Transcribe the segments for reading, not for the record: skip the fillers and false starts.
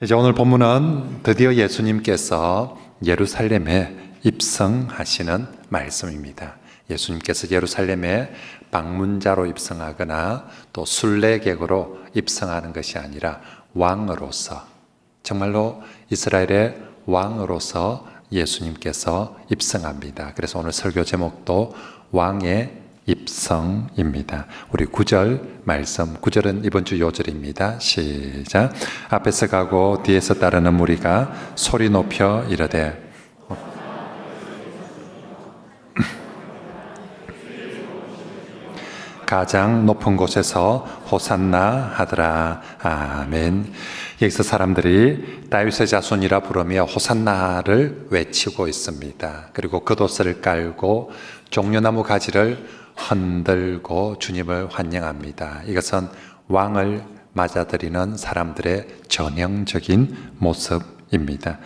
이제 오늘 본문은 드디어 예수님께서 예루살렘에 입성하시는 말씀입니다. 예수님께서 예루살렘에 방문자로 입성하거나 또 순례객으로 입성하는 것이 아니라 왕으로서, 정말로 이스라엘의 왕으로서 예수님께서 입성합니다. 그래서 오늘 설교 제목도 왕의 입성입니다. 우리 9절 말씀, 9절은 이번 주 요절입니다. 시작. 앞에서 가고 뒤에서 따르는 무리가 소리 높여 이르되 가장 높은 곳에서 호산나 하더라. 아멘. 여기서 사람들이 다윗의 자손이라 부르며 호산나를 외치고 있습니다. 그리고 겉옷을 깔고 종려나무 가지를 흔들고 주님을 환영합니다. 이것은 왕을 맞아들이는 사람들의 전형적인 모습입니다.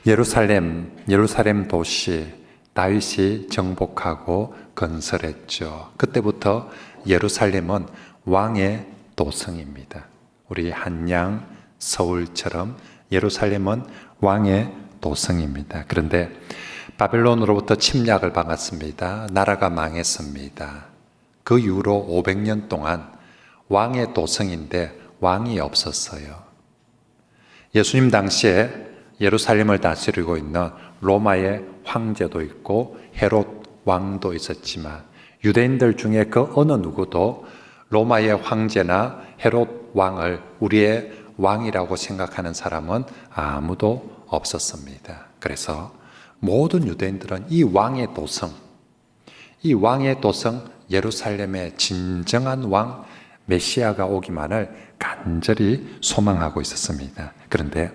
예루살렘 도시 다윗이 정복하고 건설했죠. 그때부터 예루살렘은 왕의 도성입니다. 우리 한양, 서울처럼 예루살렘은 왕의 도성입니다. 그런데 바벨론으로부터 침략을 받았습니다. 나라가 망했습니다. 그 이후로 500년 동안 왕의 도성인데 왕이 없었어요. 예수님 당시에 예루살렘을 다스리고 있는 로마의 황제도 있고 헤롯 왕도 있었지만 유대인들 중에 그 어느 누구도 로마의 황제나 헤롯 왕을 우리의 왕이라고 생각하는 사람은 아무도 없었습니다. 그래서 모든 유대인들은 이 왕의 도성 예루살렘의 진정한 왕 메시아가 오기만을 간절히 소망하고 있었습니다. 그런데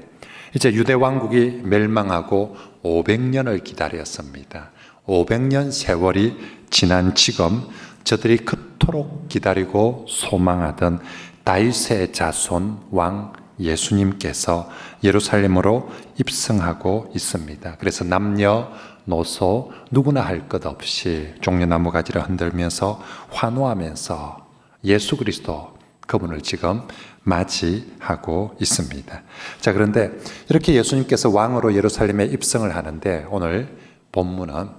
이제 유대 왕국이 멸망하고 500년을 기다렸습니다. 500년 세월이 지난 지금 저들이 그토록 기다리고 소망하던 다윗의 자손 왕 예수님께서 예루살렘으로 입성하고 있습니다. 그래서 남녀노소 누구나 할 것 없이 종려나무 가지를 흔들면서 환호하면서 예수 그리스도 그분을 지금 맞이하고 있습니다. 자, 그런데 이렇게 예수님께서 왕으로 예루살렘에 입성을 하는데 오늘 본문은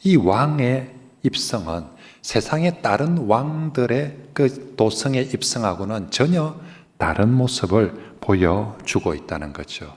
이 왕의 입성은 세상의 다른 왕들의 그 도성에 입성하고는 전혀 다른 모습을 보여주고 있다는 거죠.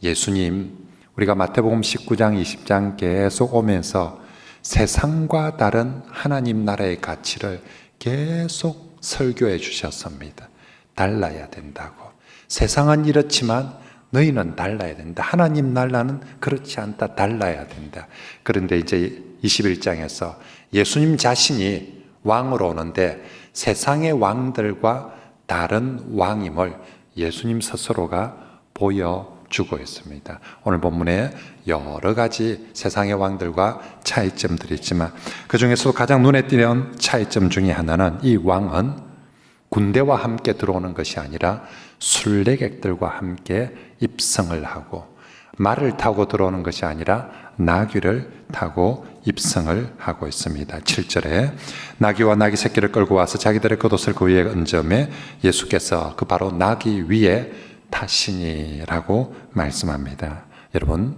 예수님, 우리가 마태복음 19장, 20장 계속 오면서 세상과 다른 하나님 나라의 가치를 계속 설교해 주셨습니다. 달라야 된다고. 세상은 이렇지만 너희는 달라야 된다. 하나님 나라는 그렇지 않다. 달라야 된다. 그런데 이제 21장에서 예수님 자신이 왕으로 오는데 세상의 왕들과 다른 왕임을 예수님 스스로가 보여주고 있습니다. 오늘 본문에 여러 가지 세상의 왕들과 차이점들이 있지만 그 중에서도 가장 눈에 띄는 차이점 중에 하나는 이 왕은 군대와 함께 들어오는 것이 아니라 순례객들과 함께 입성을 하고 말을 타고 들어오는 것이 아니라 나귀를 타고 입성을 하고 있습니다. 7절에 나귀와 나귀 새끼를 끌고 와서 자기들의 겉옷을 그 위에 얹음에 예수께서 그 바로 나귀 위에 타시니라고 말씀합니다. 여러분,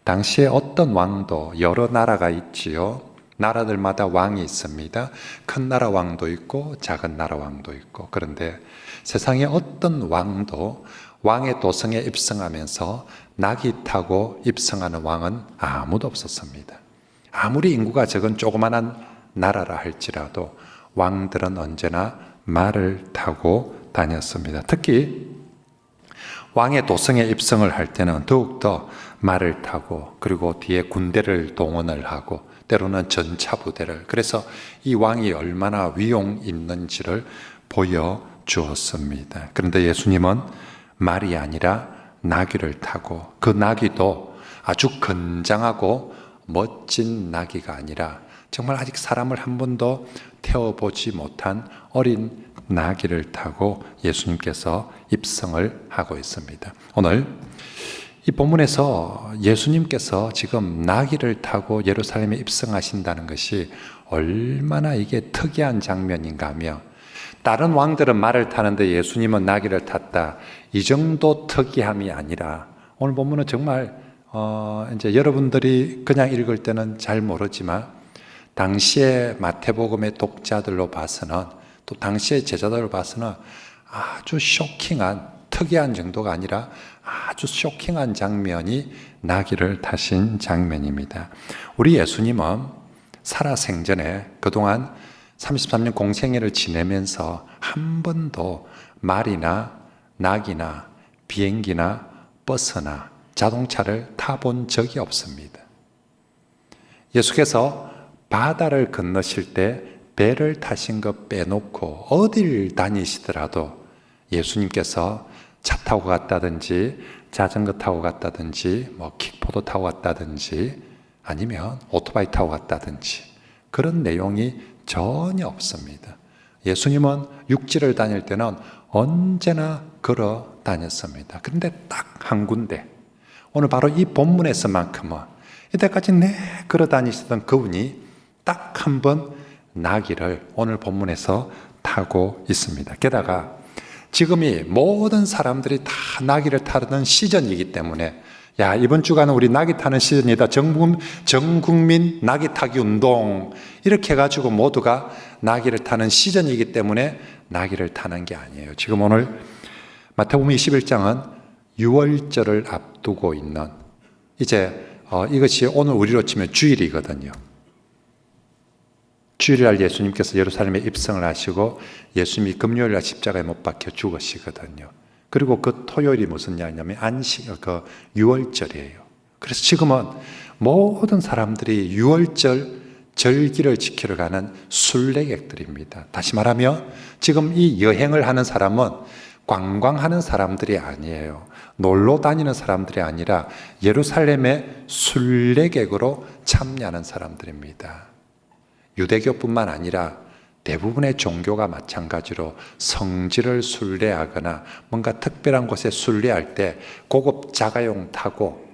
당시에 어떤 왕도 여러 나라가 있지요. 나라들마다 왕이 있습니다. 큰 나라 왕도 있고 작은 나라 왕도 있고. 그런데 세상의 어떤 왕도 왕의 도성에 입성하면서 나귀 타고 입성하는 왕은 아무도 없었습니다. 아무리 인구가 적은 조그만한 나라라 할지라도 왕들은 언제나 말을 타고 다녔습니다. 특히 왕의 도성에 입성을 할 때는 더욱더 말을 타고 그리고 뒤에 군대를 동원을 하고 때로는 전차부대를, 그래서 이 왕이 얼마나 위용 있는지를 보여주었습니다. 그런데 예수님은 말이 아니라 나귀를 타고 그 나귀도 아주 건장하고 멋진 나귀가 아니라 정말 아직 사람을 한 번도 태워보지 못한 어린 나귀를 타고 예수님께서 입성을 하고 있습니다. 오늘 이 본문에서 예수님께서 지금 나귀를 타고 예루살렘에 입성하신다는 것이 얼마나 이게 특이한 장면인가 하며 다른 왕들은 말을 타는데 예수님은 나귀를 탔다. 이 정도 특이함이 아니라 오늘 본문은 정말 이제 여러분들이 그냥 읽을 때는 잘 모르지만 당시의 마태복음의 독자들로 봐서는 또 당시의 제자들로 봐서는 아주 쇼킹한 특이한 정도가 아니라 아주 쇼킹한 장면이 나귀를 타신 장면입니다. 우리 예수님은 살아생전에 그동안 33년 공생애를 지내면서 한 번도 말이나 나귀나 비행기나 버스나 자동차를 타본 적이 없습니다. 예수께서 바다를 건너실 때 배를 타신 것 빼놓고 어딜 다니시더라도 예수님께서 차 타고 갔다든지 자전거 타고 갔다든지 킥보드 타고 갔다든지 아니면 오토바이 타고 갔다든지 그런 내용이 전혀 없습니다. 예수님은 육지를 다닐 때는 언제나 걸어 다녔습니다. 그런데 딱 한 군데, 오늘 바로 이 본문에서만큼은 이때까지 걸어 다니시던 그분이 딱 한 번 나귀를 오늘 본문에서 타고 있습니다. 게다가 지금이 모든 사람들이 다 나귀를 타는 시즌이기 때문에 이번 주간은 우리 나귀 타는 시즌이다. 전국민 나귀 타기 운동 이렇게 해가지고 모두가 나귀를 타는 시즌이기 때문에 나귀를 타는 게 아니에요. 지금 오늘 마태복음 21장은 유월절을 앞두고 있는 이제 이것이 오늘 우리로 치면 주일이거든요. 주일날 예수님께서 예루살렘에 입성을 하시고 예수님이 금요일날 십자가에 못 박혀 죽으시거든요. 그리고 그 토요일이 무슨 날이냐면 유월절이에요. 그래서 지금은 모든 사람들이 유월절 절기를 지키러 가는 순례객들입니다. 다시 말하면 지금 이 여행을 하는 사람은 관광하는 사람들이 아니에요. 놀러 다니는 사람들이 아니라 예루살렘의 순례객으로 참여하는 사람들입니다. 유대교뿐만 아니라 대부분의 종교가 마찬가지로 성지를 순례하거나 뭔가 특별한 곳에 순례할 때 고급 자가용 타고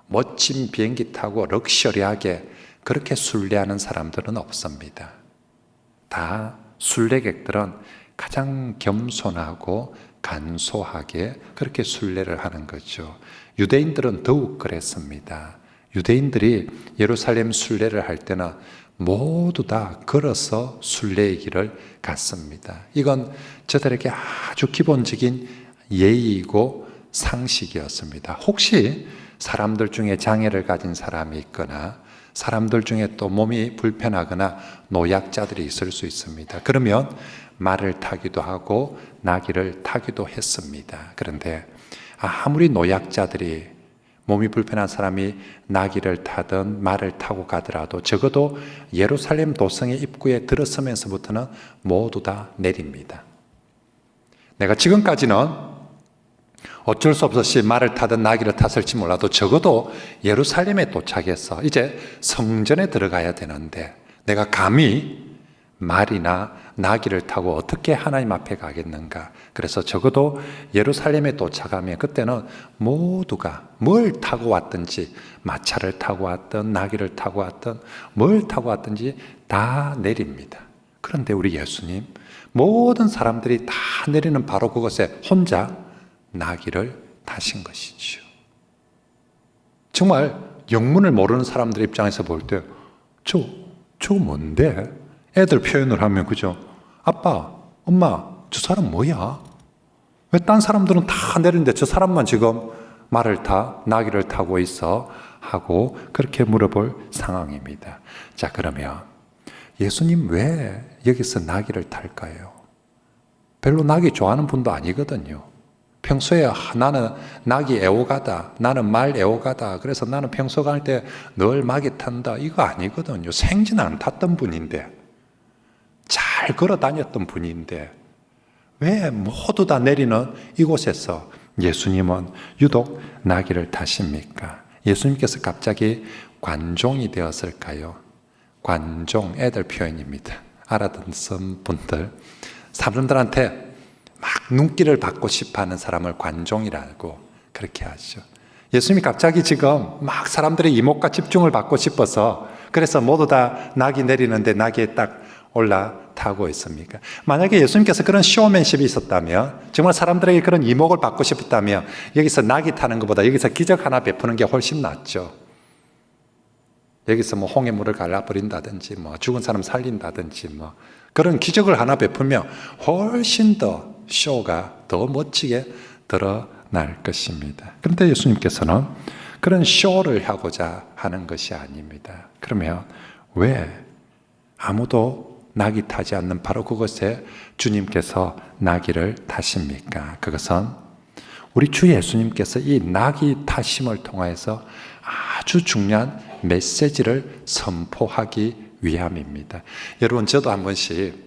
멋진 비행기 타고 럭셔리하게 그렇게 순례하는 사람들은 없습니다. 다 순례객들은 가장 겸손하고 간소하게 그렇게 순례를 하는 거죠. 유대인들은 더욱 그랬습니다. 유대인들이 예루살렘 순례를 할 때는 모두 다 걸어서 순례의 길을 갔습니다. 이건 저들에게 아주 기본적인 예의이고 상식이었습니다. 혹시 사람들 중에 장애를 가진 사람이 있거나 사람들 중에 또 몸이 불편하거나 노약자들이 있을 수 있습니다. 그러면 말을 타기도 하고 나귀를 타기도 했습니다. 그런데 아무리 노약자들이 몸이 불편한 사람이 나귀를 타든 말을 타고 가더라도 적어도 예루살렘 도성의 입구에 들어서면서부터는 모두 다 내립니다. 내가 지금까지는 어쩔 수 없이 말을 타든 나귀를 탔을지 몰라도 적어도 예루살렘에 도착해서 이제 성전에 들어가야 되는데 내가 감히 말이나 나귀를 타고 어떻게 하나님 앞에 가겠는가. 그래서 적어도 예루살렘에 도착하면 그때는 모두가 뭘 타고 왔든지 마차를 타고 왔든 나귀를 타고 왔든 뭘 타고 왔든지 다 내립니다. 그런데 우리 예수님 모든 사람들이 다 내리는 바로 그곳에 혼자 나귀를 타신 것이죠. 정말 영문을 모르는 사람들 입장에서 볼 때 저거 뭔데? 애들 표현을 하면 그죠? 아빠, 엄마, 저 사람 뭐야? 왜 딴 사람들은 다 내리는데 저 사람만 지금 나귀를 타고 있어? 하고 그렇게 물어볼 상황입니다. 자, 그러면 예수님 왜 여기서 나귀를 탈까요? 별로 나귀 좋아하는 분도 아니거든요. 평소에 나는 나귀 애호가다, 나는 말 애호가다, 그래서 나는 평소 갈 때 늘 나귀 탄다, 이거 아니거든요. 생전 안 탔던 분인데, 잘 걸어 다녔던 분인데 왜 모두 다 내리는 이곳에서 예수님은 유독 나귀를 타십니까? 예수님께서 갑자기 관종이 되었을까요? 관종, 애들 표현입니다. 알아듣는 분들, 사람들한테 막 눈길을 받고 싶어하는 사람을 관종이라고 그렇게 하죠. 예수님이 갑자기 지금 막 사람들의 이목과 집중을 받고 싶어서 그래서 모두 다 나귀 내리는데 나귀에 딱 올라타고 있습니까? 만약에 예수님께서 그런 쇼맨십이 있었다면, 정말 사람들에게 그런 이목을 받고 싶었다면 여기서 낙이 타는 것보다 여기서 기적 하나 베푸는 게 훨씬 낫죠. 여기서 뭐 홍해물을 갈라버린다든지 뭐 죽은 사람 살린다든지 뭐 그런 기적을 하나 베풀면 훨씬 더 쇼가 더 멋지게 드러날 것입니다. 그런데 예수님께서는 그런 쇼를 하고자 하는 것이 아닙니다. 그러면 왜 아무도 낙이 타지 않는 바로 그곳에 주님께서 나귀를 타십니까? 그것은 우리 주 예수님께서 이 나귀 타심을 통해서 아주 중요한 메시지를 선포하기 위함입니다. 여러분, 저도 한 번씩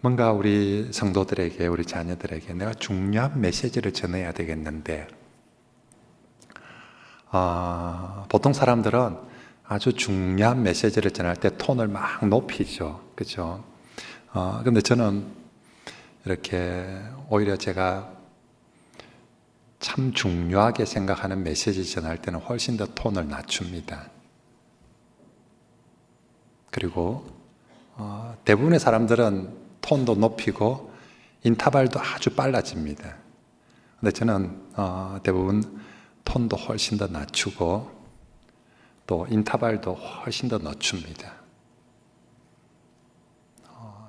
뭔가 우리 성도들에게, 우리 자녀들에게 내가 중요한 메시지를 전해야 되겠는데, 보통 사람들은 아주 중요한 메시지를 전할 때 톤을 막 높이죠. 그죠? 근데 저는 이렇게 오히려 제가 참 중요하게 생각하는 메시지 전할 때는 훨씬 더 톤을 낮춥니다. 그리고 대부분의 사람들은 톤도 높이고 인터벌도 아주 빨라집니다. 근데 저는 대부분 톤도 훨씬 더 낮추고 또 인터벌도 훨씬 더 늦춥니다.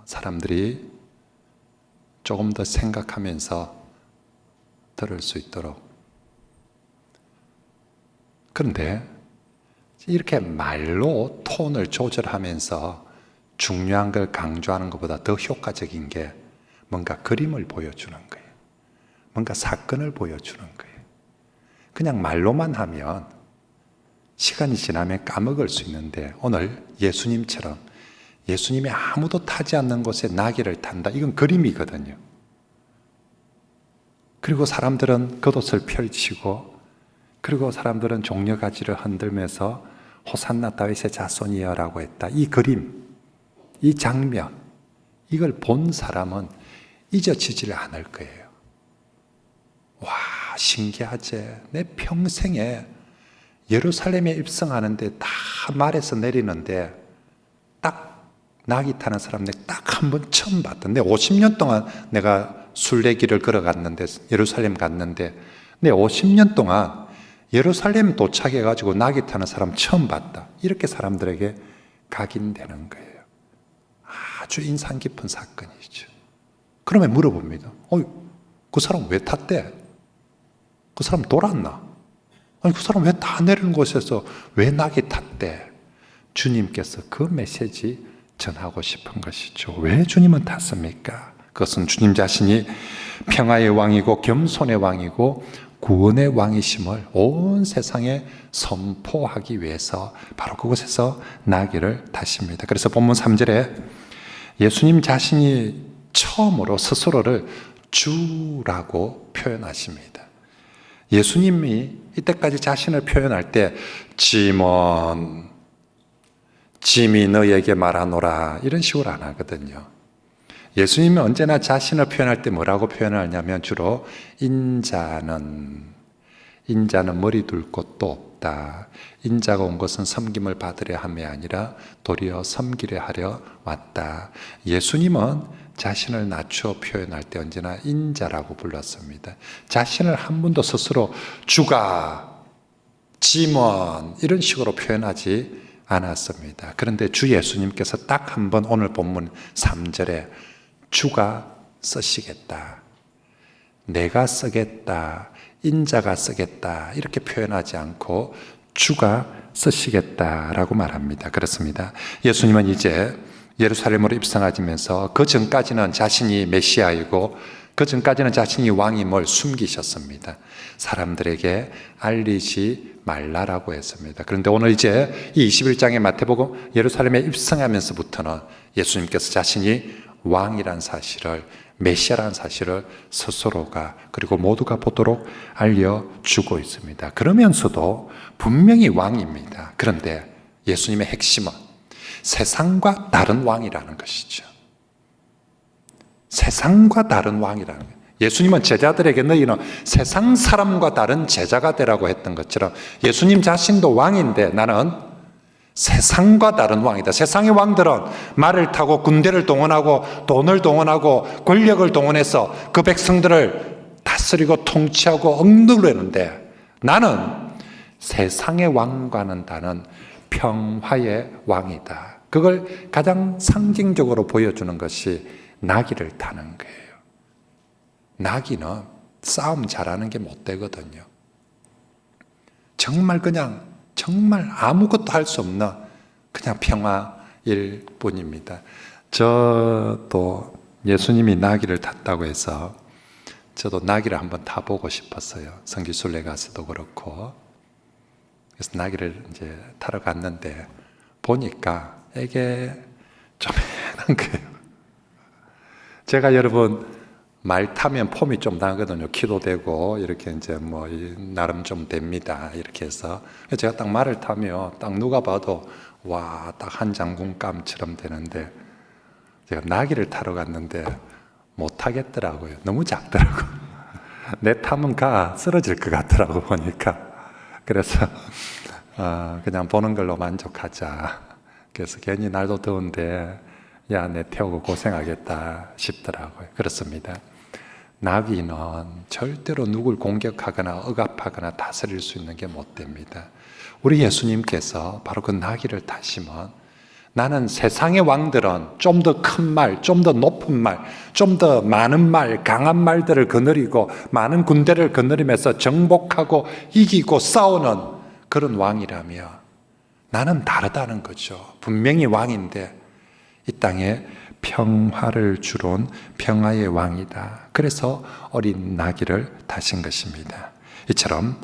사람들이 조금 더 생각하면서 들을 수 있도록. 그런데 이렇게 말로 톤을 조절하면서 중요한 걸 강조하는 것보다 더 효과적인 게 뭔가 그림을 보여주는 거예요. 뭔가 사건을 보여주는 거예요. 그냥 말로만 하면 시간이 지나면 까먹을 수 있는데, 오늘 예수님처럼 예수님이 아무도 타지 않는 곳에 나귀를 탄다. 이건 그림이거든요. 그리고 사람들은 겉옷을 펼치고, 그리고 사람들은 종려가지를 흔들면서 호산나 다윗의 자손이여라고 했다. 이 그림, 이 장면, 이걸 본 사람은 잊어지지를 않을 거예요. 와, 신기하지? 내 평생에 예루살렘에 입성하는데 다 말에서 내리는데 딱 나귀 타는 사람 내가 딱 한 번 처음 봤다. 내 50년 동안 내가 순례길을 걸어갔는데, 예루살렘 갔는데 내 50년 동안 예루살렘 도착해가지고 나귀 타는 사람 처음 봤다. 이렇게 사람들에게 각인되는 거예요. 아주 인상 깊은 사건이죠. 그러면 물어봅니다. 그 사람 왜 탔대? 그 사람 돌았나? 아니, 그 사람 왜 다 내리는 곳에서 왜 나귀 탔대? 주님께서 그 메시지 전하고 싶은 것이죠. 왜 주님은 탔습니까? 그것은 주님 자신이 평화의 왕이고 겸손의 왕이고 구원의 왕이심을 온 세상에 선포하기 위해서 바로 그곳에서 나귀를 타십니다. 그래서 본문 3절에 예수님 자신이 처음으로 스스로를 주라고 표현하십니다. 예수님이 이때까지 자신을 표현할 때 짐이 너에게 말하노라 이런 식으로 안 하거든요. 예수님이 언제나 자신을 표현할 때 뭐라고 표현하냐면 주로 인자는 머리 둘 곳도 없다. 인자가 온 것은 섬김을 받으려 함이 아니라 도리어 섬기려 하려 왔다. 예수님은 자신을 낮추어 표현할 때 언제나 인자라고 불렀습니다. 자신을 한 번도 스스로 주가, 짐은 이런 식으로 표현하지 않았습니다. 그런데 주 예수님께서 딱 한 번 오늘 본문 3절에 주가 쓰시겠다, 내가 쓰겠다, 인자가 쓰겠다 이렇게 표현하지 않고 주가 쓰시겠다라고 말합니다. 그렇습니다. 예수님은 이제 예루살렘으로 입성하시면서 그 전까지는 자신이 메시아이고 그 전까지는 자신이 왕임을 숨기셨습니다. 사람들에게 알리지 말라라고 했습니다. 그런데 오늘 이제 이 21장의 마태복음 예루살렘에 입성하면서부터는 예수님께서 자신이 왕이란 사실을, 메시아라는 사실을 스스로가 그리고 모두가 보도록 알려주고 있습니다. 그러면서도 분명히 왕입니다. 그런데 예수님의 핵심은 세상과 다른 왕이라는 것이죠. 세상과 다른 왕이라는 거예요. 예수님은 제자들에게 너희는 세상 사람과 다른 제자가 되라고 했던 것처럼 예수님 자신도 왕인데 나는 세상과 다른 왕이다. 세상의 왕들은 말을 타고 군대를 동원하고 돈을 동원하고 권력을 동원해서 그 백성들을 다스리고 통치하고 억누르는데 나는 세상의 왕과는 다른 평화의 왕이다. 그걸 가장 상징적으로 보여주는 것이 나귀를 타는 거예요. 나귀는 싸움 잘하는 게 못 되거든요. 정말 아무것도 할 수 없는 그냥 평화일 뿐입니다. 저도 예수님이 나귀를 탔다고 해서 저도 나귀를 한번 타보고 싶었어요. 성지순례 가서도 그렇고. 그래서 나귀를 이제 타러 갔는데 보니까 이게 좀 해난 거예요. 제가 여러분 말 타면 폼이 좀 나거든요. 키도 되고 이렇게 이제 뭐 나름 좀 됩니다. 이렇게 해서 제가 딱 말을 타면 딱 누가 봐도 와, 딱 한 장군감처럼 되는데 제가 나귀를 타러 갔는데 못 타겠더라고요. 너무 작더라고요. 내 타면 쓰러질 것 같더라고 보니까. 그래서 그냥 보는 걸로 만족하자. 그래서 괜히 날도 더운데 야, 내 태우고 고생하겠다 싶더라고요. 그렇습니다. 나귀는 절대로 누굴 공격하거나 억압하거나 다스릴 수 있는 게 못 됩니다. 우리 예수님께서 바로 그 나귀를 타시면 나는 세상의 왕들은 좀 더 큰 말, 좀 더 높은 말, 좀 더 많은 말, 강한 말들을 거느리고 많은 군대를 거느리면서 정복하고 이기고 싸우는 그런 왕이라며 나는 다르다는 거죠. 분명히 왕인데 이 땅에 평화를 주론 평화의 왕이다. 그래서 어린 나귀를 타신 것입니다. 이처럼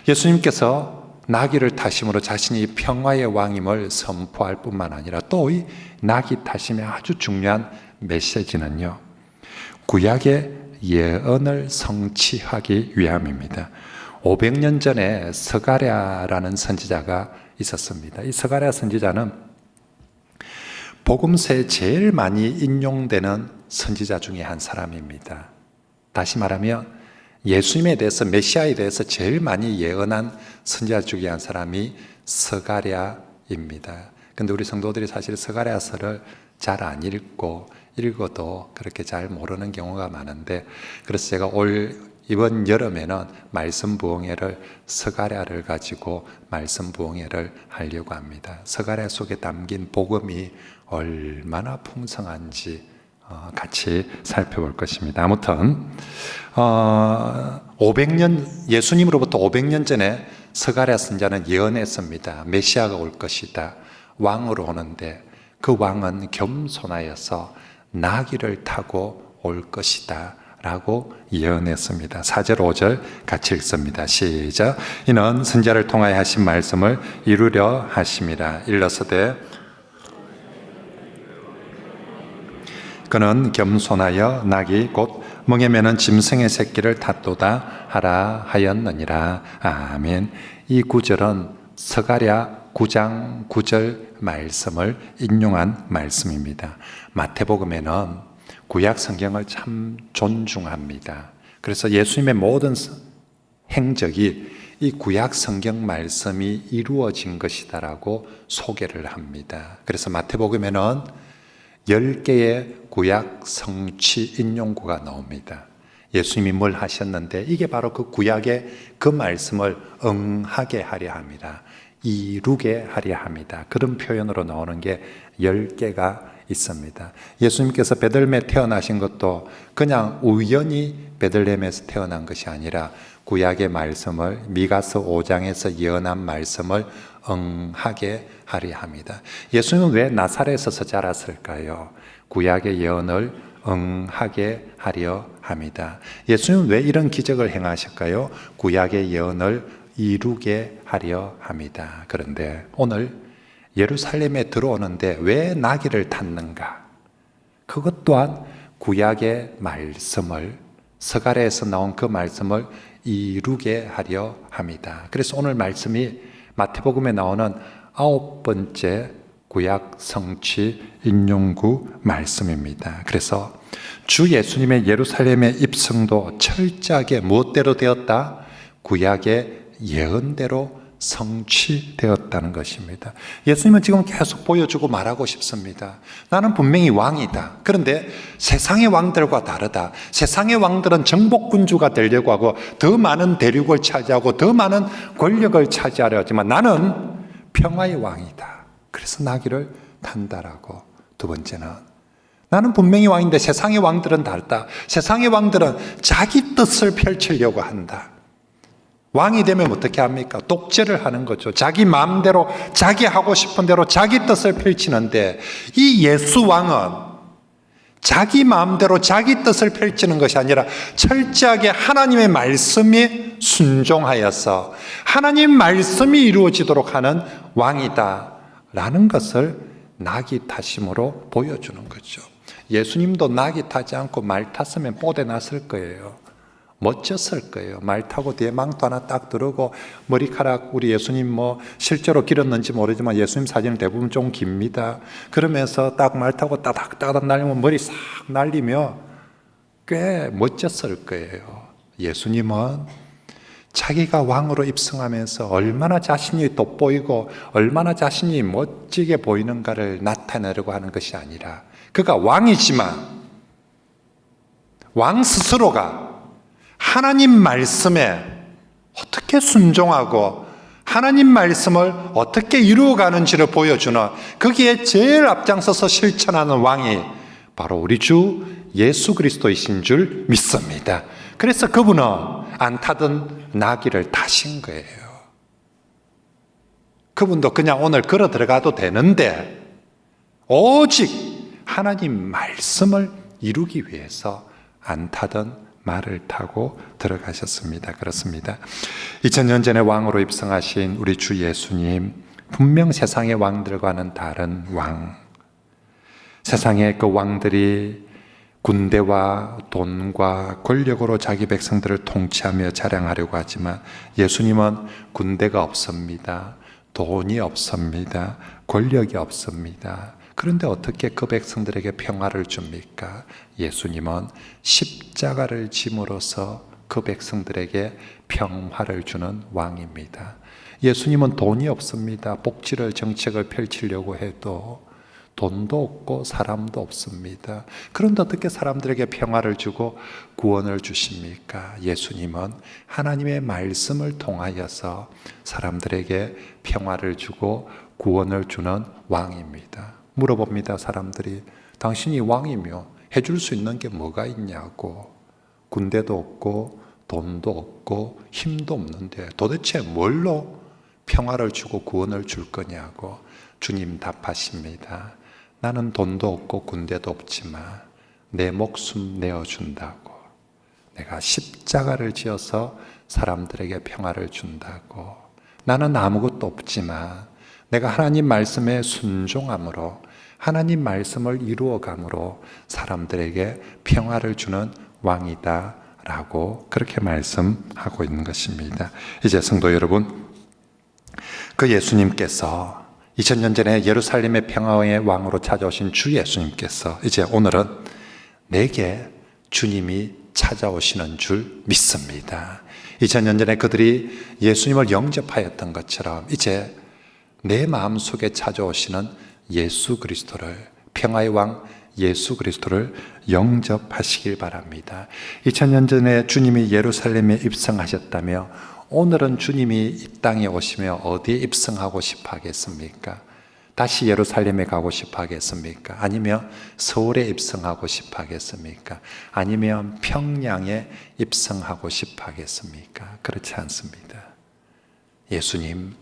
예수님께서 나귀를 타심으로 자신이 평화의 왕임을 선포할 뿐만 아니라 또 이 나귀 타심의 아주 중요한 메시지는요, 구약의 예언을 성취하기 위함입니다. 500년 전에 스가랴라는 선지자가 있었습니다. 이 스가랴 선지자는 복음서에 제일 많이 인용되는 선지자 중에 한 사람입니다. 다시 말하면 예수님에 대해서, 메시아에 대해서 제일 많이 예언한 선지자 중에 한 사람이 스가랴입니다. 근데 우리 성도들이 사실 스가랴서를 잘 안 읽고 읽어도 그렇게 잘 모르는 경우가 많은데, 그래서 제가 이번 여름에는 말씀 부흥회를 스가랴를 가지고 말씀 부흥회를 하려고 합니다. 스가랴 속에 담긴 복음이 얼마나 풍성한지 같이 살펴볼 것입니다. 아무튼 500년 예수님으로부터 500년 전에 스가랴 선지자는 예언했습니다. 메시아가 올 것이다. 왕으로 오는데 그 왕은 겸손하여서 나귀를 타고 올 것이다 라고 예언했습니다. 4절 5절 같이 읽습니다. 시작. 이는 선지자를 통하여 하신 말씀을 이루려 하심이라. 일러서되 그는 겸손하여 낙이 곧 멍에 매는 짐승의 새끼를 탔도다 하라 하였느니라. 아멘. 이 구절은 스가랴 9장 9절 말씀을 인용한 말씀입니다. 마태복음에는 구약 성경을 참 존중합니다. 그래서 예수님의 모든 행적이 이 구약 성경 말씀이 이루어진 것이다라고 소개를 합니다. 그래서 마태복음에는 10개의 구약 성취 인용구가 나옵니다. 예수님이 뭘 하셨는데 이게 바로 그 구약의 그 말씀을 응하게 하려 합니다. 이루게 하려 합니다. 그런 표현으로 나오는 게 10개가 있습니다. 예수님께서 베들레헴에 태어나신 것도 그냥 우연히 베들레헴에서 태어난 것이 아니라 구약의 말씀을, 미가서 5장에서 예언한 말씀을 응하게 하려 합니다. 예수님은 왜 나사렛에서 자랐을까요? 구약의 예언을 응하게 하려 합니다. 예수님은 왜 이런 기적을 행하실까요? 구약의 예언을 이루게 하려 합니다. 그런데 오늘 예루살렘에 들어오는데 왜 나귀를 탔는가? 그것 또한 구약의 말씀을, 스가랴에서 나온 그 말씀을 이루게 하려 합니다. 그래서 오늘 말씀이 마태복음에 나오는 9번째 구약 성취 인용구 말씀입니다. 그래서 주 예수님의 예루살렘의 입성도 철저하게 무엇대로 되었다? 구약의 예언대로 성취되었다는 것입니다. 예수님은 지금 계속 보여주고 말하고 싶습니다. 나는 분명히 왕이다. 그런데 세상의 왕들과 다르다. 세상의 왕들은 정복군주가 되려고 하고 더 많은 대륙을 차지하고 더 많은 권력을 차지하려 하지만 나는 평화의 왕이다. 그래서 나귀를 탄다라고. 두 번째는 나는 분명히 왕인데 세상의 왕들은 다르다. 세상의 왕들은 자기 뜻을 펼치려고 한다. 왕이 되면 어떻게 합니까? 독재를 하는 거죠. 자기 마음대로, 자기 하고 싶은 대로 자기 뜻을 펼치는데 이 예수 왕은 자기 마음대로 자기 뜻을 펼치는 것이 아니라 철저하게 하나님의 말씀이 순종하여서 하나님 말씀이 이루어지도록 하는 왕이다라는 것을 나귀 타심으로 보여주는 거죠. 예수님도 나귀 타지 않고 말 탔으면 뽀대 났을 거예요. 멋졌을 거예요. 말 타고 뒤에 망토 하나 딱 두르고 머리카락, 우리 예수님 뭐 실제로 길었는지 모르지만 예수님 사진은 대부분 좀 깁니다. 그러면서 딱 말 타고 따닥따닥 날리면 머리 싹 날리며 꽤 멋졌을 거예요. 예수님은 자기가 왕으로 입성하면서 얼마나 자신이 돋보이고 얼마나 자신이 멋지게 보이는가를 나타내려고 하는 것이 아니라 그가 왕이지만 왕 스스로가 하나님 말씀에 어떻게 순종하고 하나님 말씀을 어떻게 이루어가는지를 보여주는 거기에 제일 앞장서서 실천하는 왕이 바로 우리 주 예수 그리스도이신 줄 믿습니다. 그래서 그분은 안 타던 나귀를 타신 거예요. 그분도 그냥 오늘 걸어 들어가도 되는데 오직 하나님 말씀을 이루기 위해서 안 타던 말을 타고 들어가셨습니다. 그렇습니다. 2000년 전에 왕으로 입성하신 우리 주 예수님, 분명 세상의 왕들과는 다른 왕. 세상의 그 왕들이 군대와 돈과 권력으로 자기 백성들을 통치하며 자랑하려고 하지만 예수님은 군대가 없습니다. 돈이 없습니다. 권력이 없습니다. 그런데 어떻게 그 백성들에게 평화를 줍니까? 예수님은 십자가를 짐으로써 그 백성들에게 평화를 주는 왕입니다. 예수님은 돈이 없습니다. 복지를 정책을 펼치려고 해도 돈도 없고 사람도 없습니다. 그런데 어떻게 사람들에게 평화를 주고 구원을 주십니까? 예수님은 하나님의 말씀을 통하여서 사람들에게 평화를 주고 구원을 주는 왕입니다. 물어봅니다. 사람들이 당신이 왕이며 해줄 수 있는 게 뭐가 있냐고. 군대도 없고 돈도 없고 힘도 없는데 도대체 뭘로 평화를 주고 구원을 줄 거냐고. 주님 답하십니다. 나는 돈도 없고 군대도 없지만 내 목숨 내어준다고. 내가 십자가를 지어서 사람들에게 평화를 준다고. 나는 아무것도 없지만 내가 하나님 말씀에 순종함으로 하나님 말씀을 이루어감으로 사람들에게 평화를 주는 왕이다 라고 그렇게 말씀하고 있는 것입니다. 이제 성도 여러분, 그 예수님께서 2000년 전에 예루살렘의 평화의 왕으로 찾아오신 주 예수님께서 이제 오늘은 내게 주님이 찾아오시는 줄 믿습니다. 2000년 전에 그들이 예수님을 영접하였던 것처럼 이제 내 마음속에 찾아오시는 예수 그리스도를, 평화의 왕 예수 그리스도를 영접하시길 바랍니다. 2000년 전에 주님이 예루살렘에 입성하셨다며 오늘은 주님이 이 땅에 오시며 어디에 입성하고 싶어 하겠습니까? 다시 예루살렘에 가고 싶어 하겠습니까? 아니면 서울에 입성하고 싶어 하겠습니까? 아니면 평양에 입성하고 싶어 하겠습니까? 그렇지 않습니다. 예수님,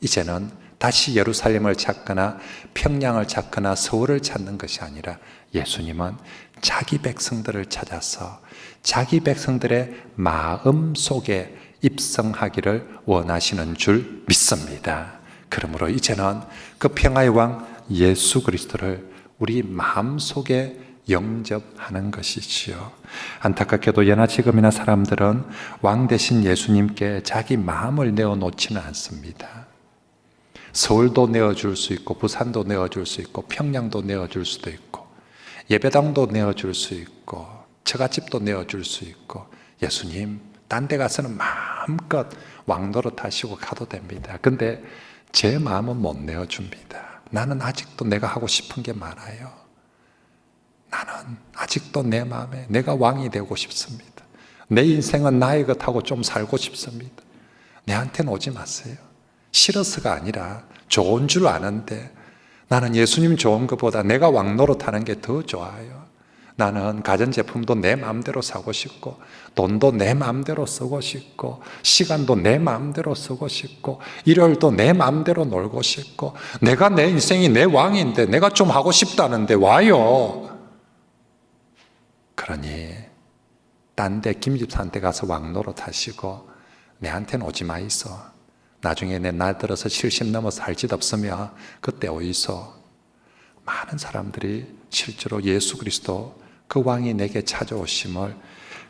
이제는 다시 예루살렘을 찾거나 평양을 찾거나 서울을 찾는 것이 아니라 예수님은 자기 백성들을 찾아서 자기 백성들의 마음 속에 입성하기를 원하시는 줄 믿습니다. 그러므로 이제는 그 평화의 왕 예수 그리스도를 우리 마음 속에 영접하는 것이지요. 안타깝게도 예나 지금이나 사람들은 왕 대신 예수님께 자기 마음을 내어놓지는 않습니다. 서울도 내어줄 수 있고 부산도 내어줄 수 있고 평양도 내어줄 수도 있고 예배당도 내어줄 수 있고 처갓집도 내어줄 수 있고 예수님 딴 데 가서는 마음껏 왕 노릇하시고 가도 됩니다. 근데 제 마음은 못 내어줍니다. 나는 아직도 내가 하고 싶은 게 많아요. 나는 아직도 내 마음에 내가 왕이 되고 싶습니다. 내 인생은 나의 것하고 좀 살고 싶습니다. 내한테는 오지 마세요. 싫어서가 아니라 좋은 줄 아는데 나는 예수님 좋은 것보다 내가 왕 노릇하는 게 더 좋아요. 나는 가전제품도 내 마음대로 사고 싶고 돈도 내 마음대로 쓰고 싶고 시간도 내 마음대로 쓰고 싶고 일요일도 내 마음대로 놀고 싶고 내가 내 인생이 내 왕인데 내가 좀 하고 싶다는데 와요. 그러니 딴 데 김집사한테 가서 왕 노릇하시고 내한테는 오지 마이소. 나중에 내 날 들어서 70 넘어서 할 짓 없으면 그때 오이소. 많은 사람들이 실제로 예수 그리스도 그 왕이 내게 찾아오심을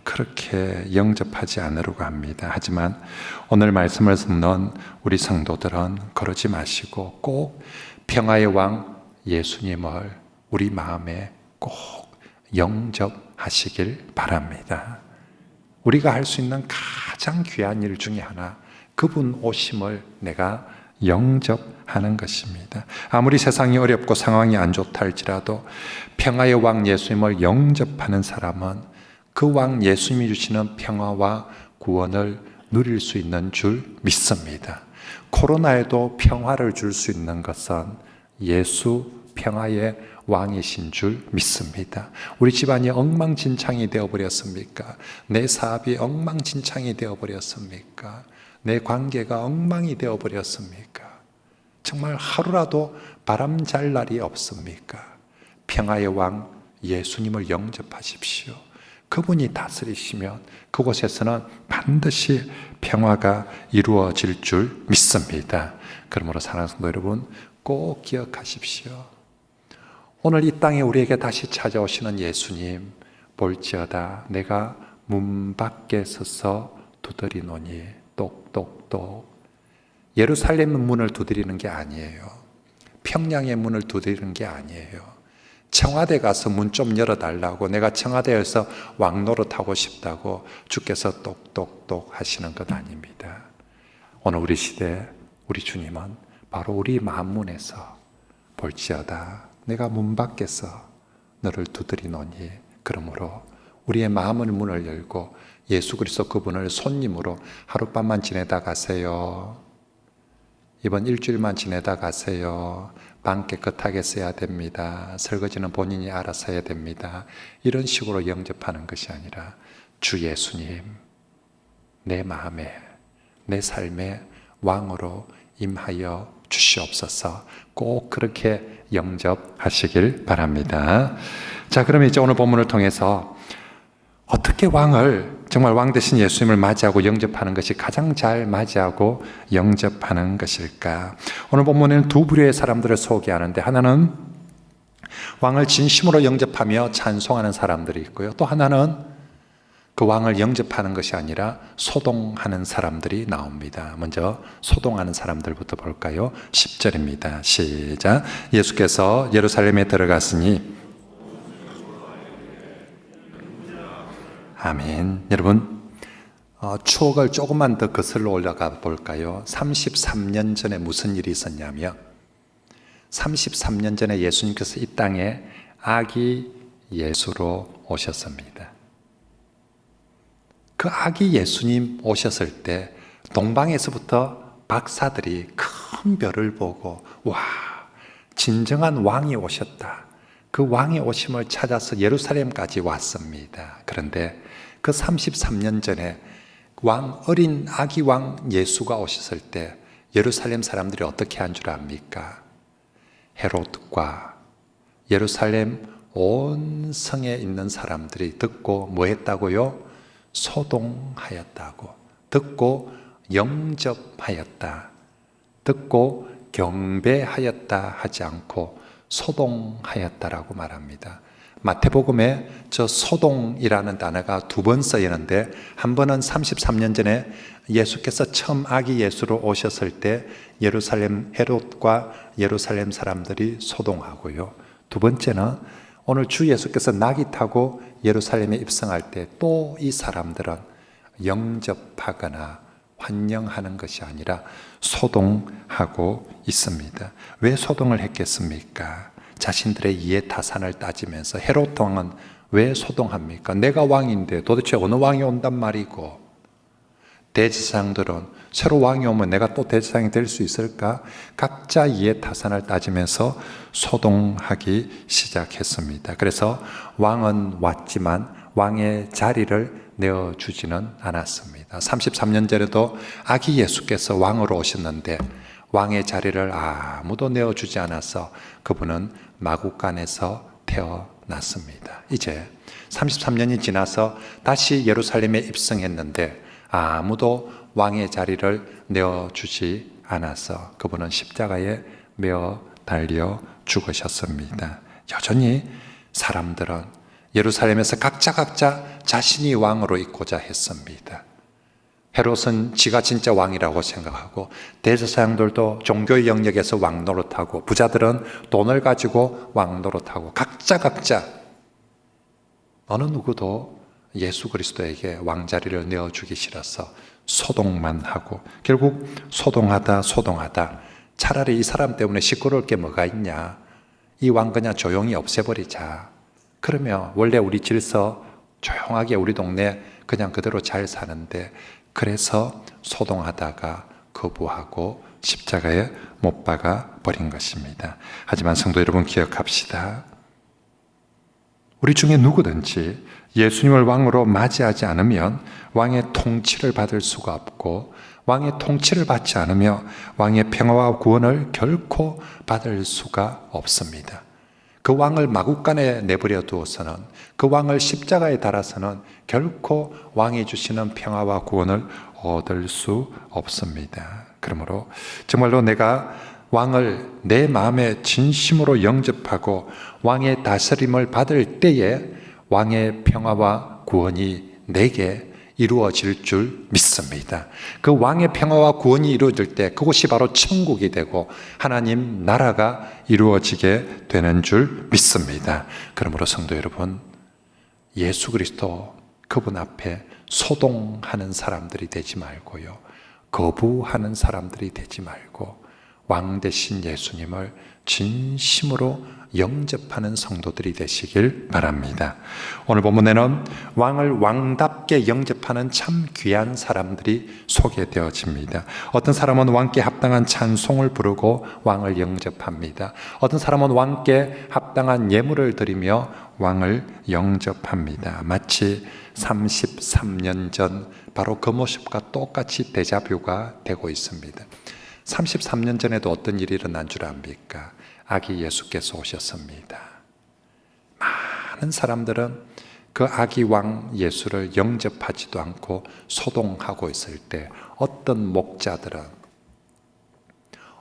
그렇게 영접하지 않으려고 합니다. 하지만 오늘 말씀을 듣는 우리 성도들은 그러지 마시고 꼭 평화의 왕 예수님을 우리 마음에 꼭 영접하시길 바랍니다. 우리가 할 수 있는 가장 귀한 일 중에 하나, 그분 오심을 내가 영접하는 것입니다. 아무리 세상이 어렵고 상황이 안 좋다 할지라도 평화의 왕 예수님을 영접하는 사람은 그 왕 예수님이 주시는 평화와 구원을 누릴 수 있는 줄 믿습니다. 코로나에도 평화를 줄 수 있는 것은 예수 평화의 왕이신 줄 믿습니다. 우리 집안이 엉망진창이 되어버렸습니까? 내 사업이 엉망진창이 되어버렸습니까? 내 관계가 엉망이 되어버렸습니까? 정말 하루라도 바람 잘 날이 없습니까? 평화의 왕 예수님을 영접하십시오. 그분이 다스리시면 그곳에서는 반드시 평화가 이루어질 줄 믿습니다. 그러므로 사랑하는 성도 여러분, 꼭 기억하십시오. 오늘 이 땅에 우리에게 다시 찾아오시는 예수님, 볼지어다 내가 문 밖에 서서 두드리노니 똑똑똑. 예루살렘 문을 두드리는 게 아니에요. 평양의 문을 두드리는 게 아니에요. 청와대 가서 문 좀 열어달라고, 내가 청와대에서 왕 노릇하고 싶다고 주께서 똑똑똑 하시는 것 아닙니다. 오늘 우리 시대 우리 주님은 바로 우리 마음 문에서 볼지어다 내가 문 밖에서 너를 두드리노니, 그러므로 우리의 마음의 문을 열고 예수 그리스도 그분을 손님으로 하룻밤만 지내다 가세요. 이번 일주일만 지내다 가세요. 방 깨끗하게 써야 됩니다. 설거지는 본인이 알아서 해야 됩니다. 이런 식으로 영접하는 것이 아니라 주 예수님, 내 마음에 내 삶의 왕으로 임하여 주시옵소서. 꼭 그렇게 영접하시길 바랍니다. 자, 그러면 이제 오늘 본문을 통해서 어떻게 왕을, 정말 왕 대신 예수님을 맞이하고 영접하는 것이 가장 잘 맞이하고 영접하는 것일까? 오늘 본문에는 두 부류의 사람들을 소개하는데, 하나는 왕을 진심으로 영접하며 찬송하는 사람들이 있고요, 또 하나는 그 왕을 영접하는 것이 아니라 소동하는 사람들이 나옵니다. 먼저 소동하는 사람들부터 볼까요? 10절입니다. 시작. 예수께서 예루살렘에 들어갔으니, 아멘. 여러분, 추억을 조금만 더 거슬러 올라가 볼까요? 33년 전에 무슨 일이 있었냐면, 33년 전에 예수님께서 이 땅에 아기 예수로 오셨습니다. 그 아기 예수님 오셨을 때 동방에서부터 박사들이 큰 별을 보고, 와, 진정한 왕이 오셨다. 그 왕의 오심을 찾아서 예루살렘까지 왔습니다. 그런데 그 33년 전에 어린 아기 왕 예수가 오셨을 때 예루살렘 사람들이 어떻게 한 줄 압니까? 헤롯과 예루살렘 온 성에 있는 사람들이 듣고 뭐 했다고요? 소동하였다고. 듣고 영접하였다. 듣고 경배하였다 하지 않고 소동하였다라고 말합니다. 마태복음에 저 소동이라는 단어가 두 번 쓰이는데, 한 번은 33년 전에 예수께서 처음 아기 예수로 오셨을 때 예루살렘 헤롯과 예루살렘 사람들이 소동하고요, 두 번째는 오늘 주 예수께서 낙이 타고 예루살렘에 입성할 때 또 이 사람들은 영접하거나 환영하는 것이 아니라 소동하고 있습니다. 왜 소동을 했겠습니까? 자신들의 이해타산을 따지면서 헤롯 왕은 왜 소동합니까? 내가 왕인데 도대체 어느 왕이 온단 말이고, 대제사장들은 새로 왕이 오면 내가 또 대제사장이 될 수 있을까? 각자 이해타산을 따지면서 소동하기 시작했습니다. 그래서 왕은 왔지만 왕의 자리를 내어주지는 않았습니다. 33년 전에도 아기 예수께서 왕으로 오셨는데 왕의 자리를 아무도 내어주지 않아서 그분은 마구간에서 태어났습니다. 이제 33년이 지나서 다시 예루살렘에 입성했는데 아무도 왕의 자리를 내어주지 않아서 그분은 십자가에 매어 달려 죽으셨습니다. 여전히 사람들은 예루살렘에서 각자 자신이 왕으로 있고자 했습니다. 헤롯은 지가 진짜 왕이라고 생각하고, 대제사장들도 종교의 영역에서 왕 노릇하고, 부자들은 돈을 가지고 왕 노릇하고, 각자 어느 누구도 예수 그리스도에게 왕자리를 내어주기 싫어서 소동만 하고, 결국 소동하다 차라리 이 사람 때문에 시끄러울 게 뭐가 있냐, 이 왕 그냥 조용히 없애버리자. 그러면 원래 우리 질서 조용하게 우리 동네 그냥 그대로 잘 사는데, 그래서 소동하다가 거부하고 십자가에 못 박아 버린 것입니다. 하지만 성도 여러분, 기억합시다. 우리 중에 누구든지 예수님을 왕으로 맞이하지 않으면 왕의 통치를 받을 수가 없고, 왕의 통치를 받지 않으며 왕의 평화와 구원을 결코 받을 수가 없습니다. 그 왕을 마구간에 내버려 두어서는, 그 왕을 십자가에 달아서는 결코 왕이 주시는 평화와 구원을 얻을 수 없습니다. 그러므로 정말로 내가 왕을 내 마음에 진심으로 영접하고 왕의 다스림을 받을 때에 왕의 평화와 구원이 내게 이루어질 줄 믿습니다. 그 왕의 평화와 구원이 이루어질 때 그곳이 바로 천국이 되고 하나님 나라가 이루어지게 되는 줄 믿습니다. 그러므로 성도 여러분, 예수 그리스도 그분 앞에 소동하는 사람들이 되지 말고요, 거부하는 사람들이 되지 말고 왕 되신 예수님을 진심으로 영접하는 성도들이 되시길 바랍니다. 오늘 본문에는 왕을 왕답게 영접하는 참 귀한 사람들이 소개되어집니다. 어떤 사람은 왕께 합당한 찬송을 부르고 왕을 영접합니다. 어떤 사람은 왕께 합당한 예물을 드리며 왕을 영접합니다. 마치 33년 전 바로 그 모습과 똑같이 데자뷰가 되고 있습니다. 33년 전에도 어떤 일이 일어난 줄 압니까? 아기 예수께서 오셨습니다. 많은 사람들은 그 아기 왕 예수를 영접하지도 않고 소동하고 있을 때, 어떤 목자들은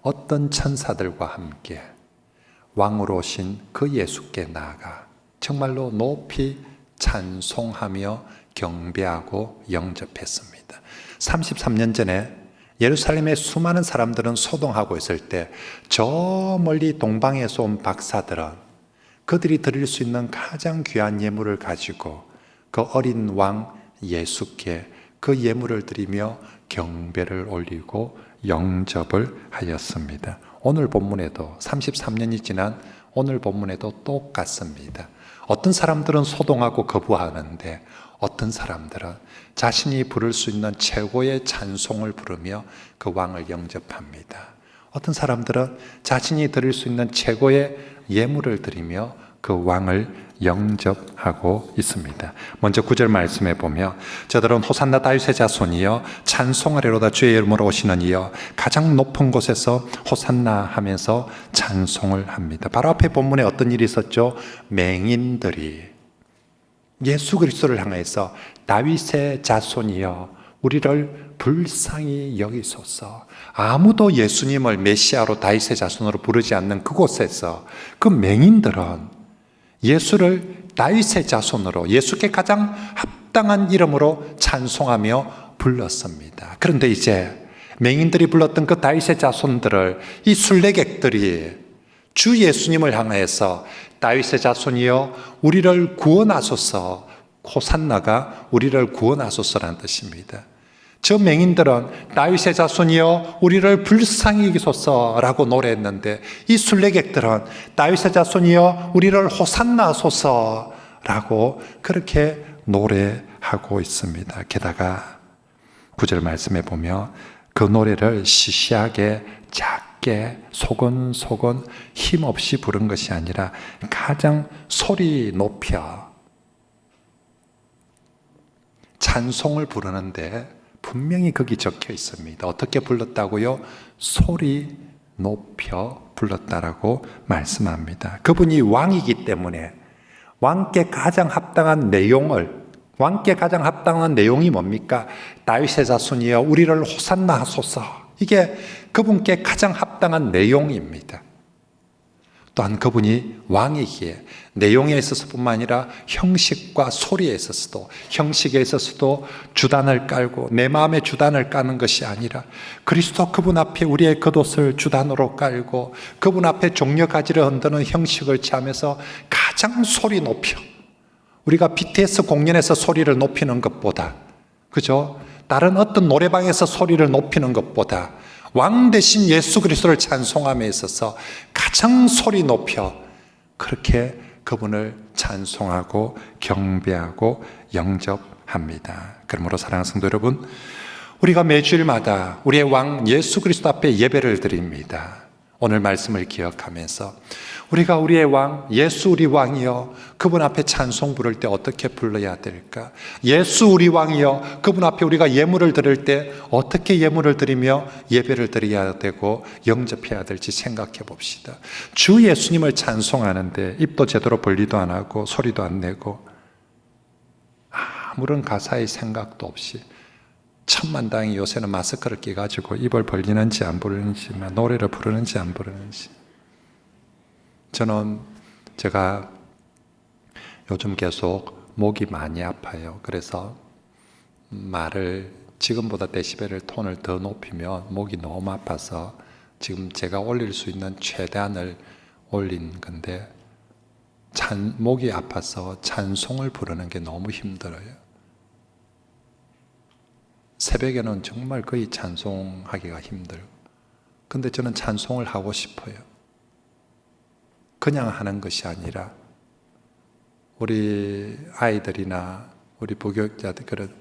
어떤 천사들과 함께 왕으로 오신 그 예수께 나아가 정말로 높이 찬송하며 경배하고 영접했습니다. 33년 전에 예루살렘의 수많은 사람들은 소동하고 있을 때, 저 멀리 동방에서 온 박사들은 그들이 드릴 수 있는 가장 귀한 예물을 가지고 그 어린 왕 예수께 그 예물을 드리며 경배를 올리고 영접을 하였습니다. 오늘 본문에도 33년이 지난 오늘 본문에도 똑같습니다. 어떤 사람들은 소동하고 거부하는데, 어떤 사람들은 자신이 부를 수 있는 최고의 찬송을 부르며 그 왕을 영접합니다. 어떤 사람들은 자신이 드릴 수 있는 최고의 예물을 드리며 그 왕을 영접하고 있습니다. 먼저 9절 말씀에 보면, 저들은 호산나 다윗의 자손이여 찬송하리로다, 주의 이름으로 오시는 이여 가장 높은 곳에서 호산나 하면서 찬송을 합니다. 바로 앞에 본문에 어떤 일이 있었죠? 맹인들이 예수 그리스도를 향해서 다윗의 자손이여 우리를 불쌍히 여기소서. 아무도 예수님을 메시아로 다윗의 자손으로 부르지 않는 그곳에서 그 맹인들은 예수를 다윗의 자손으로, 예수께 가장 합당한 이름으로 찬송하며 불렀습니다. 그런데 이제 맹인들이 불렀던 그 다윗의 자손들을 이 순례객들이 주 예수님을 향해서 다윗의 자손이여 우리를 구원하소서, 호산나가 우리를 구원하소서라는 뜻입니다. 저 맹인들은 다윗의 자손이여 우리를 불쌍히 여기소서라고 노래했는데, 이 순례객들은 다윗의 자손이여 우리를 호산나 하소서라고 그렇게 노래하고 있습니다. 게다가 9절 말씀에 보면 그 노래를 시시하게 작게 소곤소곤 힘없이 부른 것이 아니라 가장 소리 높여 찬송을 부르는데 분명히 거기 적혀 있습니다. 어떻게 불렀다고요? 소리 높여 불렀다라고 말씀합니다. 그분이 왕이기 때문에 왕께 가장 합당한 내용이 뭡니까? 다윗의 자손이여 우리를 호산나 하소서. 이게 그분께 가장 합당한 내용입니다. 또한 그분이 왕이기에 내용에 있어서뿐만 아니라 형식과 소리에 있어서도, 형식에 있어서도 주단을 깔고 내 마음에 주단을 까는 것이 아니라 그리스도 그분 앞에 우리의 겉옷을 주단으로 깔고 그분 앞에 종려 가지를 흔드는 형식을 취하면서 가장 소리 높여, 우리가 BTS 공연에서 소리를 높이는 것보다, 그죠? 다른 어떤 노래방에서 소리를 높이는 것보다 왕 대신 예수 그리스도를 찬송함에 있어서 가장 소리 높여 그렇게 그분을 찬송하고 경배하고 영접합니다. 그러므로 사랑하는 성도 여러분, 우리가 매주일마다 우리의 왕 예수 그리스도 앞에 예배를 드립니다. 오늘 말씀을 기억하면서 우리가 우리의 왕 예수 우리 왕이여 그분 앞에 찬송 부를 때 어떻게 불러야 될까? 예수 우리 왕이여 그분 앞에 우리가 예물을 드릴 때 어떻게 예물을 드리며 예배를 드려야 되고 영접해야 될지 생각해 봅시다. 주 예수님을 찬송하는데 입도 제대로 벌리도 안 하고 소리도 안 내고 아무런 가사의 생각도 없이 천만다행히 요새는 마스크를 끼가지고 입을 벌리는지 안 벌리는지, 노래를 부르는지 안 부르는지. 저는 제가 요즘 계속 목이 많이 아파요. 그래서 말을 지금보다 데시벨을 톤을 더 높이면 목이 너무 아파서 지금 제가 올릴 수 있는 최대한을 올린 건데 목이 아파서 찬송을 부르는 게 너무 힘들어요. 새벽에는 정말 거의 찬송하기가 힘들고, 근데 저는 찬송을 하고 싶어요. 그냥 하는 것이 아니라 우리 아이들이나 우리 부교육자들 그런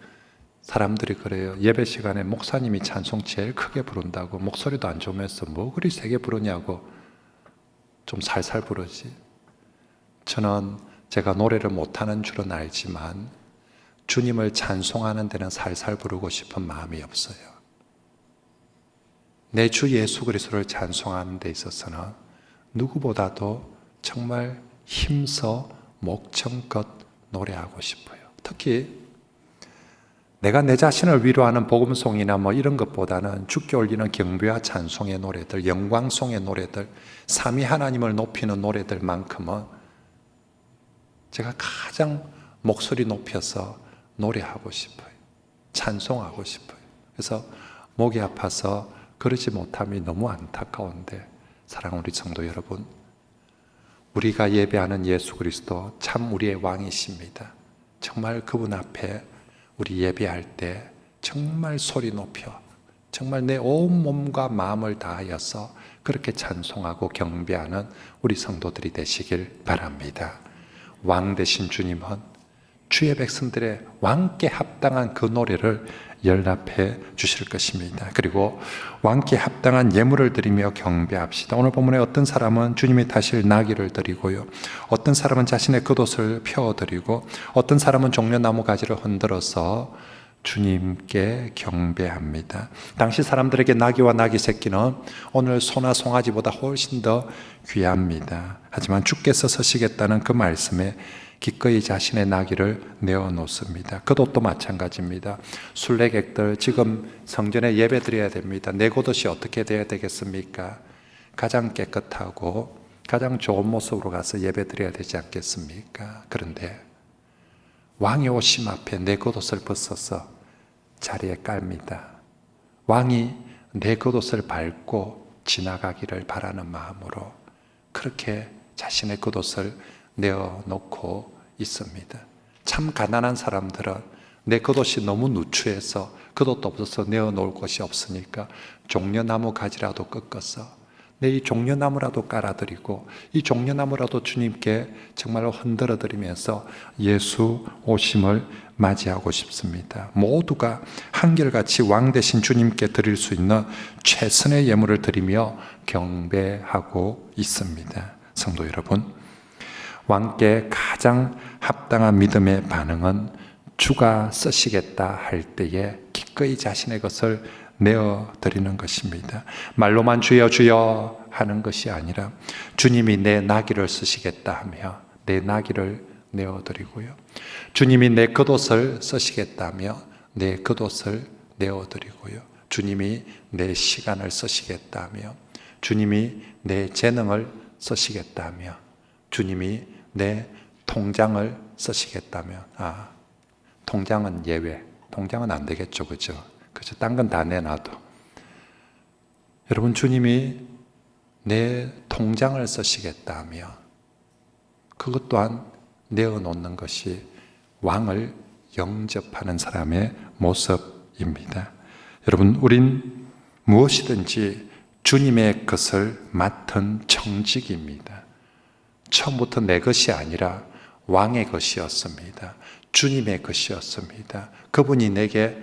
사람들이 그래요. 예배 시간에 목사님이 찬송 제일 크게 부른다고, 목소리도 안 좋으면서 뭐 그리 세게 부르냐고, 좀 살살 부르지. 저는 제가 노래를 못하는 줄은 알지만 주님을 찬송하는 데는 살살 부르고 싶은 마음이 없어요. 내 주 예수 그리스도를 찬송하는 데 있어서는 누구보다도 정말 힘써 목청껏 노래하고 싶어요. 특히 내가 내 자신을 위로하는 복음송이나 뭐 이런 것보다는 주께 올리는 경배와 찬송의 노래들, 영광송의 노래들, 삼위 하나님을 높이는 노래들만큼은 제가 가장 목소리 높여서 노래하고 싶어요. 찬송하고 싶어요. 그래서 목이 아파서 그러지 못함이 너무 안타까운데, 사랑하는 우리 성도 여러분, 우리가 예배하는 예수 그리스도 참 우리의 왕이십니다. 정말 그분 앞에 우리 예배할 때 정말 소리 높여, 정말 내 온 몸과 마음을 다하여서 그렇게 찬송하고 경배하는 우리 성도들이 되시길 바랍니다. 왕 되신 주님은 주의 백성들의 왕께 합당한 그 노래를 연락해 주실 것입니다. 그리고 왕께 합당한 예물을 드리며 경배합시다. 오늘 본문에 어떤 사람은 주님이 타실 나귀를 드리고요, 어떤 사람은 자신의 겉옷을 펴드리고, 어떤 사람은 종려나무 가지를 흔들어서 주님께 경배합니다. 당시 사람들에게 나귀와 나귀 새끼는 오늘 소나 송아지보다 훨씬 더 귀합니다. 하지만 주께서 서시겠다는 그 말씀에 기꺼이 자신의 나귀를 내어놓습니다. 겉옷도 마찬가지입니다. 순례객들 지금 성전에 예배 드려야 됩니다. 내 겉옷이 어떻게 돼야 되겠습니까? 가장 깨끗하고 가장 좋은 모습으로 가서 예배 드려야 되지 않겠습니까? 그런데 왕이 오심 앞에 내 겉옷을 벗어서 자리에 깔니다. 왕이 내 겉옷을 밟고 지나가기를 바라는 마음으로 그렇게 자신의 겉옷을 내어놓고 있습니다. 참 가난한 사람들은 내 겉옷이 너무 누추해서 겉옷도 없어서 내어놓을 곳이 없으니까 종려나무 가지라도 꺾어서 내 이 종려나무라도 깔아드리고 이 종려나무라도 주님께 정말로 흔들어드리면서 예수 오심을 맞이하고 싶습니다. 모두가 한결같이 왕 대신 주님께 드릴 수 있는 최선의 예물을 드리며 경배하고 있습니다. 성도 여러분, 왕께 가장 합당한 믿음의 반응은 주가 쓰시겠다 할 때에 기꺼이 자신의 것을 내어드리는 것입니다. 말로만 주여 주여 하는 것이 아니라 주님이 내 나귀를 쓰시겠다 하며 내 나귀를 내어드리고요. 주님이 내 겉옷을 쓰시겠다며 내 겉옷을 내어드리고요. 주님이 내 시간을 쓰시겠다며 주님이 내 재능을 쓰시겠다며 주님이 내 통장을 쓰시겠다며 통장은 예외. 통장은 안 되겠죠. 그죠? 딴 건 다 내놔도. 여러분, 주님이 내 통장을 쓰시겠다며 그것 또한 내어놓는 것이 왕을 영접하는 사람의 모습입니다. 여러분, 우린 무엇이든지 주님의 것을 맡은 청직입니다. 처음부터 내 것이 아니라 왕의 것이었습니다. 주님의 것이었습니다. 그분이 내게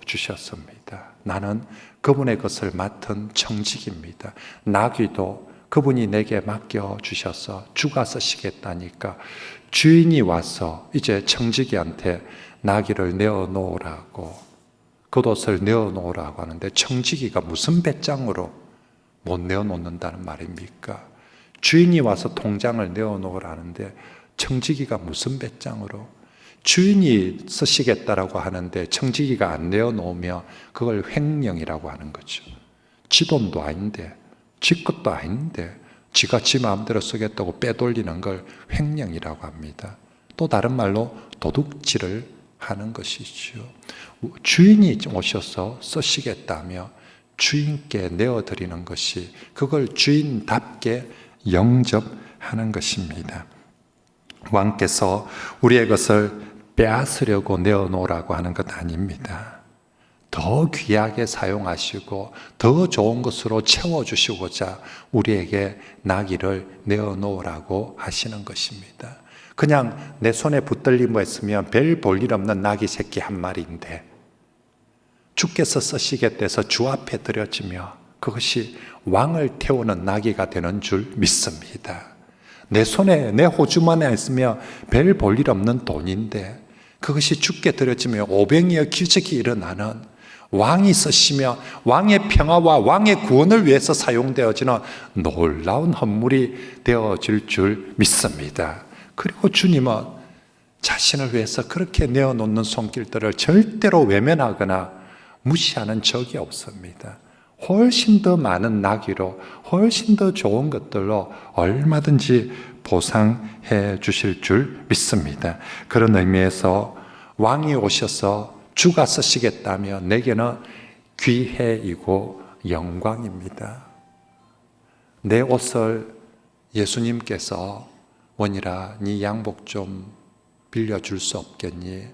맡겨주셨습니다. 나는 그분의 것을 맡은 청직입니다. 나귀도 그분이 내게 맡겨주셔서 주가 쓰시겠다니까 주인이 와서 이제 청지기한테 나귀를 내어놓으라고 겉옷을 내어놓으라고 하는데 청지기가 무슨 배짱으로 못 내어놓는다는 말입니까? 주인이 와서 통장을 내어놓으라는데 청지기가 무슨 배짱으로 주인이 쓰시겠다라고 하는데 청지기가 안 내어놓으면 그걸 횡령이라고 하는 거죠. 지 돈도 아닌데 지 것도 아닌데 지가 지 마음대로 쓰겠다고 빼돌리는 걸 횡령이라고 합니다. 또 다른 말로 도둑질을 하는 것이죠. 주인이 오셔서 쓰시겠다며 주인께 내어드리는 것이 그걸 주인답게 영접하는 것입니다. 왕께서 우리의 것을 빼앗으려고 내어놓으라고 하는 것 아닙니다. 더 귀하게 사용하시고 더 좋은 것으로 채워주시고자 우리에게 나귀를 내어놓으라고 하시는 것입니다. 그냥 내 손에 붙들리 했으면 별 볼 일 없는 나귀 새끼 한 마리인데 주께서 쓰시겠대서 주 앞에 드려지며 그것이 왕을 태우는 나귀가 되는 줄 믿습니다. 내 손에 내 호주만에 있으며 별 볼 일 없는 돈인데 그것이 주께 드려지며 오병이어 기적이 일어나는 왕이 쓰시며 왕의 평화와 왕의 구원을 위해서 사용되어지는 놀라운 헌물이 되어질 줄 믿습니다. 그리고 주님은 자신을 위해서 그렇게 내어놓는 손길들을 절대로 외면하거나 무시하는 적이 없습니다. 훨씬 더 많은 나귀로 훨씬 더 좋은 것들로 얼마든지 보상해 주실 줄 믿습니다. 그런 의미에서 왕이 오셔서 주가 쓰시겠다며 내게는 귀해이고 영광입니다. 내 옷을 예수님께서 원이라 네 양복 좀 빌려줄 수 없겠니?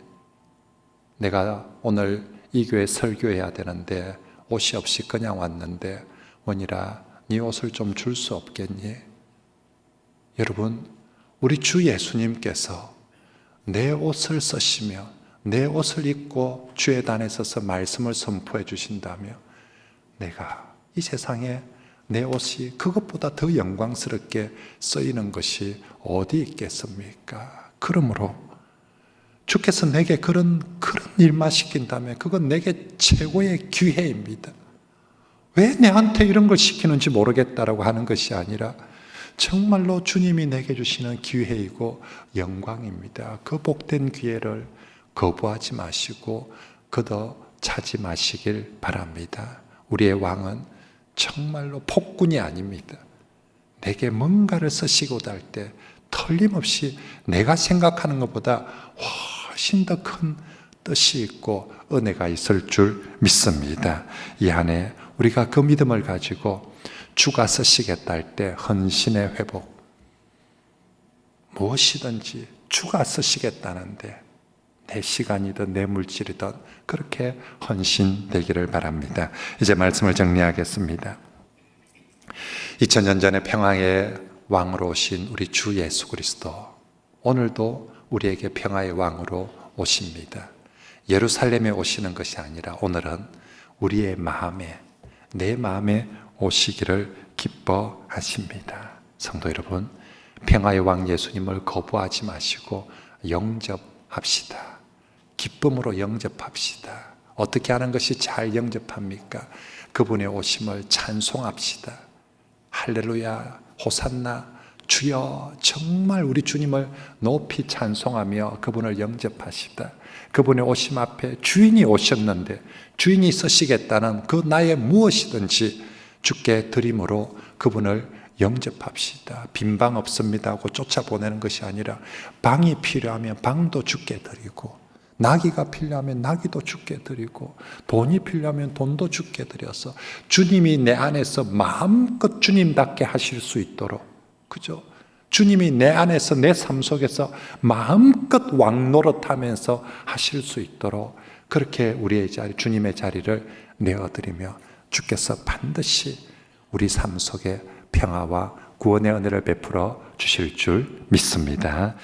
내가 오늘 이 교회 설교해야 되는데 옷이 없이 그냥 왔는데 원이라 네 옷을 좀 줄 수 없겠니? 여러분, 우리 주 예수님께서 내 옷을 쓰시며 내 옷을 입고 주의 단에 서서 말씀을 선포해 주신다며 내가 이 세상에 내 옷이 그것보다 더 영광스럽게 쓰이는 것이 어디 있겠습니까? 그러므로 주께서 내게 그런 일만 시킨다면 그건 내게 최고의 기회입니다. 왜 내한테 이런 걸 시키는지 모르겠다라고 하는 것이 아니라 정말로 주님이 내게 주시는 기회이고 영광입니다. 그 복된 기회를 거부하지 마시고 거둬 차지 마시길 바랍니다. 우리의 왕은 정말로 폭군이 아닙니다. 내게 뭔가를 쓰시고자 할 때 틀림없이 내가 생각하는 것보다 훨씬 더 큰 뜻이 있고 은혜가 있을 줄 믿습니다. 이 안에 우리가 그 믿음을 가지고 주가 쓰시겠다 할 때 헌신의 회복, 무엇이든지 주가 쓰시겠다는데 내 시간이든 내 물질이든 그렇게 헌신되기를 바랍니다. 이제 말씀을 정리하겠습니다. 2000년 전에 평화의 왕으로 오신 우리 주 예수 그리스도, 오늘도 우리에게 평화의 왕으로 오십니다. 예루살렘에 오시는 것이 아니라 오늘은 우리의 마음에, 내 마음에 오시기를 기뻐하십니다. 성도 여러분, 평화의 왕 예수님을 거부하지 마시고 영접합시다. 기쁨으로 영접합시다. 어떻게 하는 것이 잘 영접합니까? 그분의 오심을 찬송합시다. 할렐루야, 호산나, 주여, 정말 우리 주님을 높이 찬송하며 그분을 영접하시다. 그분의 오심 앞에 주인이 오셨는데 주인이 서시겠다는 그 나의 무엇이든지 주께 드림으로 그분을 영접합시다. 빈 방 없습니다 하고 쫓아보내는 것이 아니라 방이 필요하면 방도 주께 드리고, 나귀가 필요하면 나귀도 주께 드리고, 돈이 필요하면 돈도 주께 드려서 주님이 내 안에서 마음껏 주님답게 하실 수 있도록, 그죠? 주님이 내 안에서 내 삶 속에서 마음껏 왕 노릇하면서 하실 수 있도록 그렇게 우리의 자리, 주님의 자리를 내어드리며 주께서 반드시 우리 삶 속에 평화와 구원의 은혜를 베풀어 주실 줄 믿습니다.